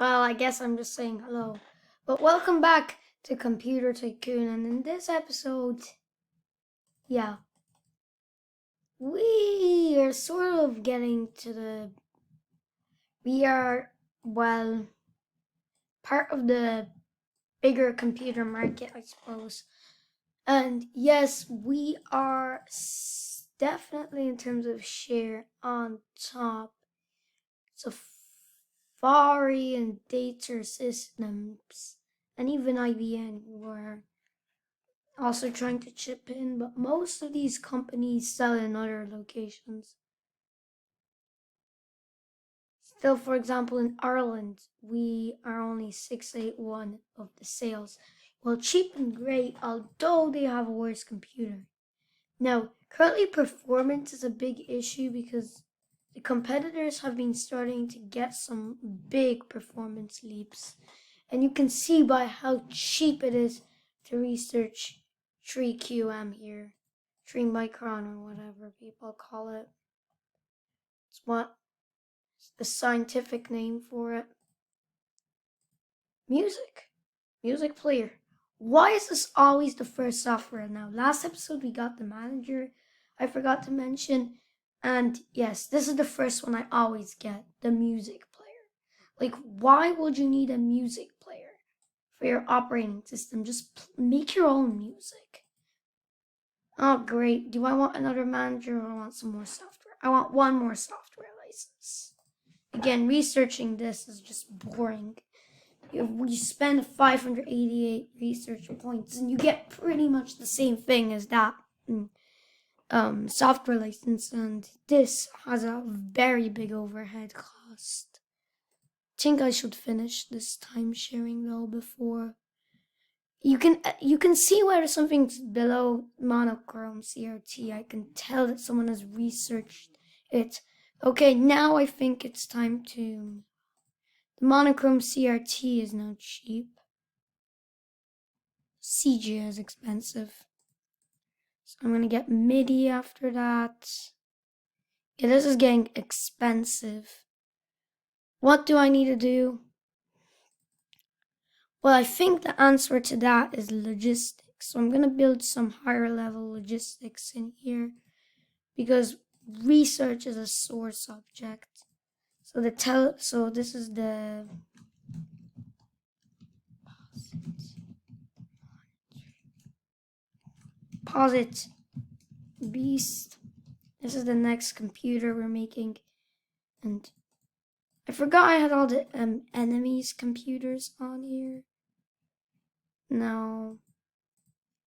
Well, I guess I'm just saying hello. But welcome back to Computer Tycoon, and in this episode, yeah, we are sort of getting to we are, well, part of the bigger computer market, I suppose. And yes, we are definitely, in terms of share, on top. Safari and Data Systems, and even IBM were also trying to chip in, but most of these companies sell in other locations. Still, for example, in Ireland, we are only 681 of the sales. Well, cheap and great, although they have a worse computer. Now, currently performance is a big issue because the competitors have been starting to get some big performance leaps. And you can see by how cheap it is to research 3QM here. 3 micron or whatever people call it. It's what the scientific name for it. Music player. Why is this always the first software now? Last episode we got the manager, I forgot to mention. And yes, this is the first one I always get, the music player. Like, why would you need a music player for your operating system? Just make your own music. Oh, great. Do I want another manager or I want some more software? I want one more software license. Again, researching this is just boring. You spend 588 research points and you get pretty much the same thing as that software license, and this has a very big overhead cost. I think I should finish this time sharing though before you can see whether something's below monochrome CRT. I can tell that someone has researched it. Okay, now I think it's time to. The monochrome CRT is now cheap. CG is expensive. So I'm gonna get MIDI after that. Yeah, this is getting expensive. What do I need to do? Well, I think the answer to that is logistics. So I'm gonna build some higher level logistics in here because research is a sore subject. So this is the Posit Beast. This is the next computer we're making, and I forgot I had all the enemies computers on here. Now,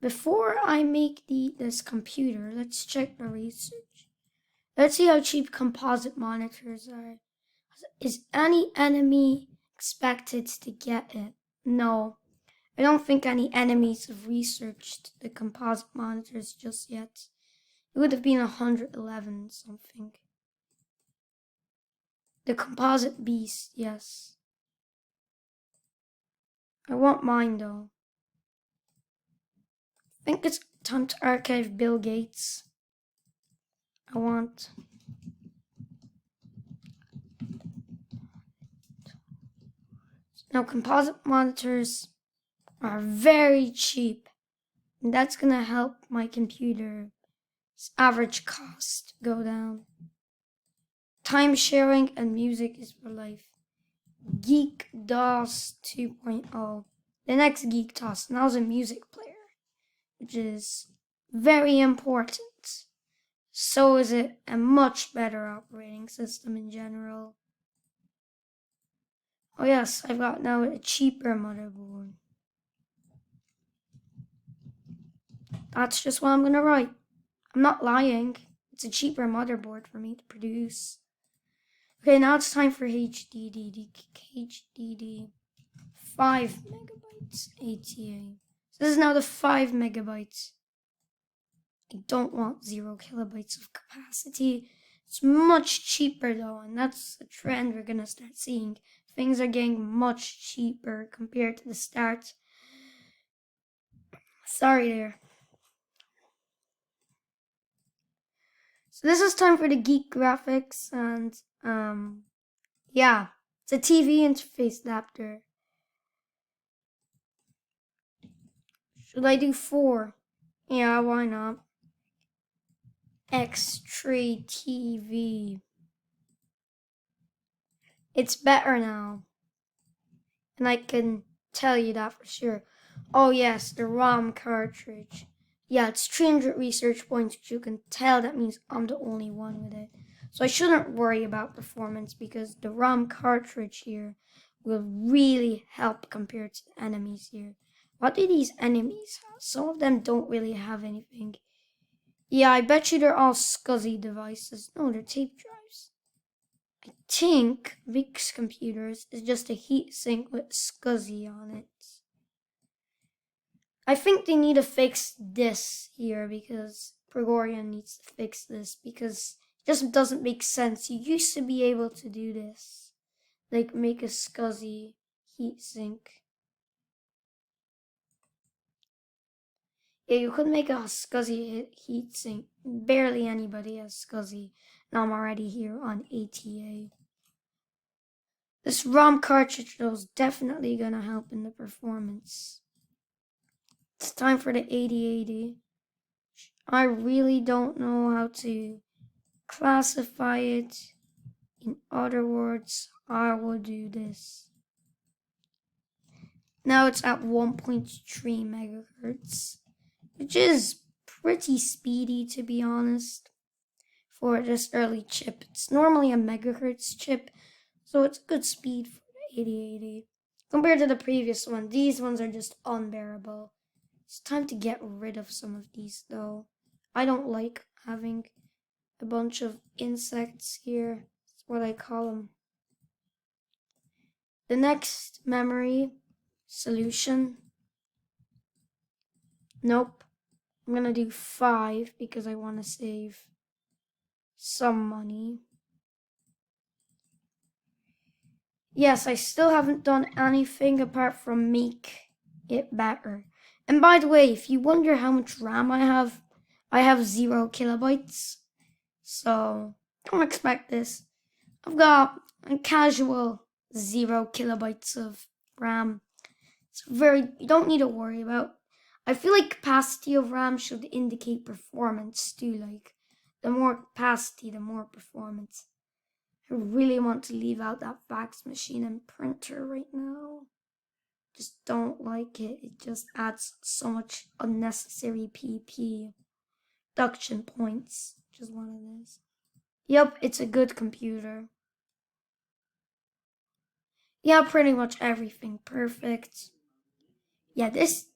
before I make this computer, let's check the research. Let's see how cheap composite monitors are. Is any enemy expected to get it? No. I don't think any enemies have researched the composite monitors just yet. It would have been 111 something. The composite beast, yes. I want mine though. I think it's time to archive Bill Gates. I want. Now, composite monitors are very cheap, and that's gonna help my computer's average cost go down. Time sharing and music is for life. Geek DOS 2.0. The next Geek DOS now is a music player, which is very important. So is it a much better operating system in general. Oh yes, I've got now a cheaper motherboard. That's just what I'm gonna write. I'm not lying. It's a cheaper motherboard for me to produce. Okay, now it's time for HDD 5 megabytes ATA. So this is now the 5 megabytes. I don't want 0 kilobytes of capacity. It's much cheaper though, and that's a trend we're gonna start seeing. Things are getting much cheaper compared to the start. Sorry there. So this is time for the geek graphics, and yeah, It's a TV interface adapter. Should I do 4? Yeah, why not? X-Tray TV. It's better now. And I can tell you that for sure. Oh yes, the ROM cartridge. Yeah, it's 300 research points, which you can tell that means I'm the only one with it. So I shouldn't worry about performance because the ROM cartridge here will really help compared to the enemies here. What do these enemies have? Some of them don't really have anything. Yeah, I bet you they're all SCSI devices. No, they're tape drives. I think Vic's computers is just a heatsink with SCSI on it. I think they need to fix this here because Gregorian needs to fix this because it just doesn't make sense. You used to be able to do this. Like make a SCSI heatsink. Yeah, you could make a SCSI heatsink. Barely anybody has SCSI. And I'm already here on ATA. This ROM cartridge though is definitely gonna help in the performance. It's time for the 8080. I really don't know how to classify it. In other words, I will do this. Now it's at 1.3 megahertz, which is pretty speedy to be honest for this early chip. It's normally a megahertz chip, so it's good speed for the 8080. Compared to the previous one, these ones are just unbearable. It's time to get rid of some of these though. I don't like having a bunch of insects here. That's what I call them. The next memory solution. Nope. I'm gonna do 5 because I want to save some money. Yes, I still haven't done anything apart from make it better. And by the way, if you wonder how much RAM I have 0 kilobytes. So don't expect this. I've got a casual 0 kilobytes of RAM. It's you don't need to worry about. I feel like capacity of RAM should indicate performance too. Like the more capacity, the more performance. I really want to leave out that fax machine and printer right now. Just don't like it. It just adds so much unnecessary PP. Production points, which is what it is. Yep, it's a good computer. Yeah, pretty much everything perfect. Yeah, this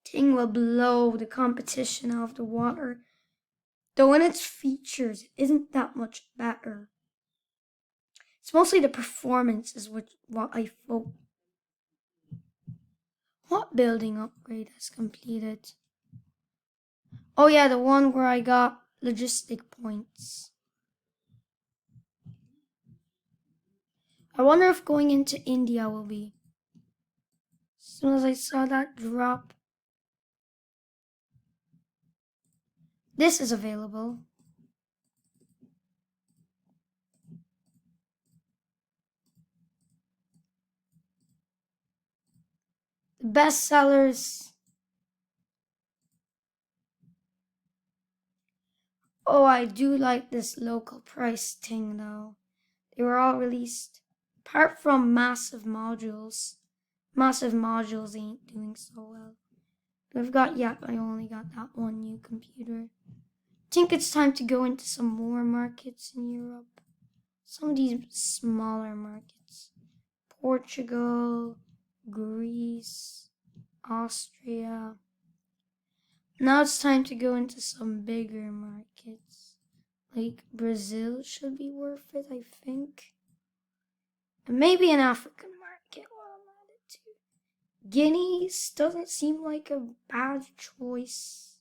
thing will blow the competition out of the water. Though in its features, it isn't that much better. It's mostly the performance is what I thought. What building upgrade has completed? Oh yeah, the one where I got logistic points. I wonder if going into India will be. As soon as I saw that drop. This is available. The best sellers. Oh, I do like this local price thing though. They were all released. Apart from massive modules. Massive modules ain't doing so well. I only got that one new computer. I think it's time to go into some more markets in Europe. Some of these smaller markets. Portugal, Greece, Austria. Now it's time to go into some bigger markets. Like Brazil should be worth it, I think. And maybe an African market while I'm at it too. Guinea doesn't seem like a bad choice.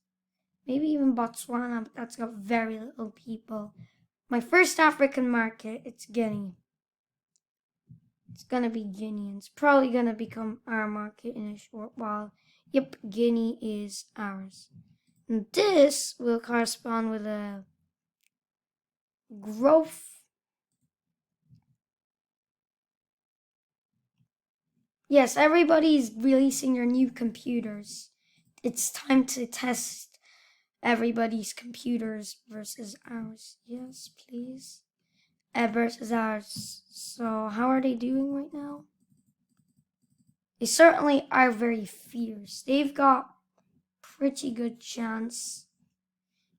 Maybe even Botswana, but that's got very little people. My first African market, it's Guinea. It's gonna be Guinea. It's probably gonna become our market in a short while. Yep, Guinea is ours. And this will correspond with a growth Yes, everybody's releasing their new computers. It's time to test everybody's computers versus ours. Yes, please. Versus ours. So, how are they doing right now? They certainly are very fierce. They've got pretty good chance.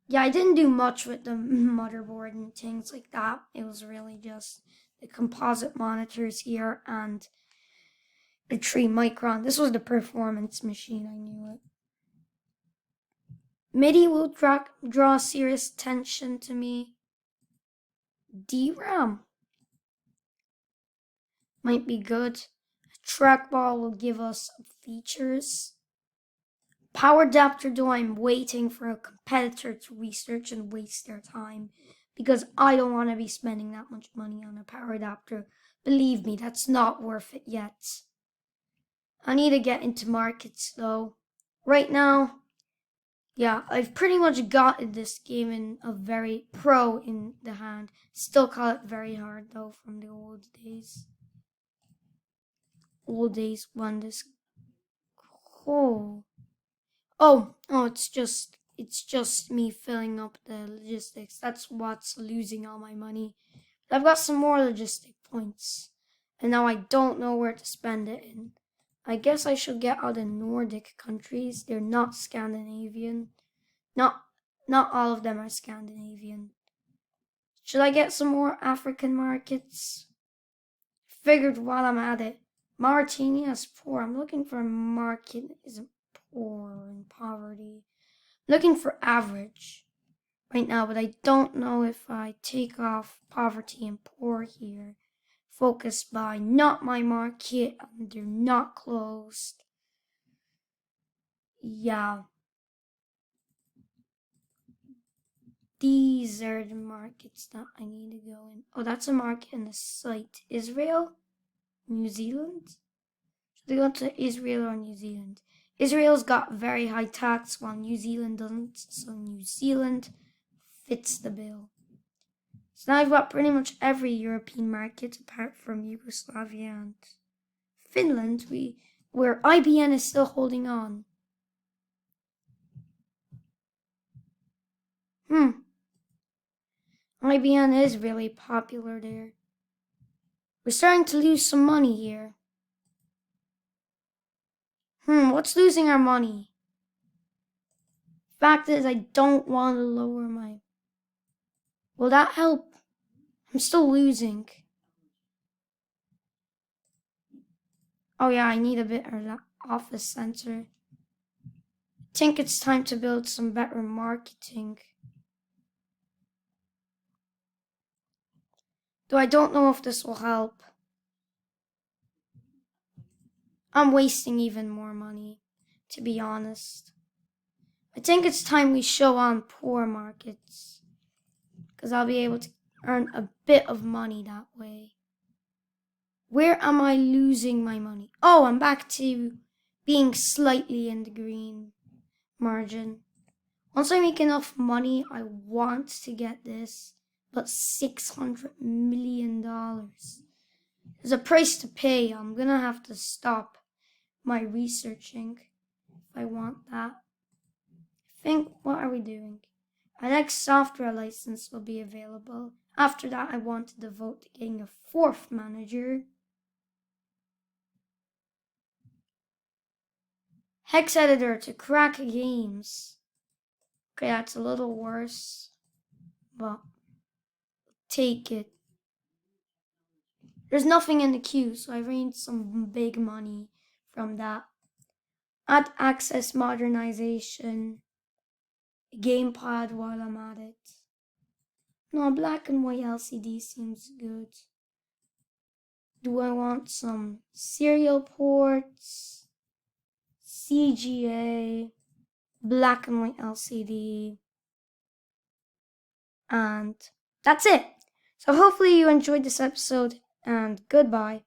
Yeah, I didn't do much with the motherboard and things like that. It was really just the composite monitors here and the 3 micron. This was the performance machine, I knew it. MIDI will draw serious attention to me. DRAM might be good. Trackball will give us features. Power adapter, though, I'm waiting for a competitor to research and waste their time because I don't want to be spending that much money on a power adapter. Believe me, that's not worth it yet. I need to get into markets though. Right now, yeah, I've pretty much gotten this game in a very pro in the hand. Still call it very hard though from the old days. Old days when this. Oh. Oh, it's just me filling up the logistics. That's what's losing all my money. But I've got some more logistic points. And now I don't know where to spend it in. I guess I should get out the Nordic countries. They're not Scandinavian. Not not all of them are Scandinavian. Should I get some more African markets? Figured while I'm at it. Mauritania is poor. I'm looking for a market that isn't poor or in poverty. Looking for average right now, but I don't know if I take off poverty and poor here. Focus by not my market, and they're not closed. Yeah. These are the markets that I need to go in. Oh, that's a market in the site. Israel? New Zealand? Should I go to Israel or New Zealand? Israel's got very high tax while New Zealand doesn't, so New Zealand fits the bill. So now I've got pretty much every European market apart from Yugoslavia and Finland, where IBM is still holding on. IBM is really popular there. We're starting to lose some money here. What's losing our money? Fact is, I don't want to lower my. Will that help? I'm still losing. Oh yeah, I need a better office center. I think it's time to build some better marketing. Though I don't know if this will help. I'm wasting even more money, to be honest. I think it's time we show on poor markets, because I'll be able to earn a bit of money that way. Where am I losing my money? Oh, I'm back to being slightly in the green margin. Once I make enough money, I want to get this, but $600 million. There's a price to pay. I'm gonna have to stop my researching if I want that. What are we doing? Our next software license will be available. After that, I want to devote to getting a fourth manager. Hex editor to crack games. Okay, that's a little worse, but take it. There's nothing in the queue, so I raised some big money from that. Add access modernization. Gamepad while I'm at it. No, black and white LCD seems good. Do I want some serial ports? CGA, black and white LCD, and that's it. So hopefully you enjoyed this episode, and goodbye.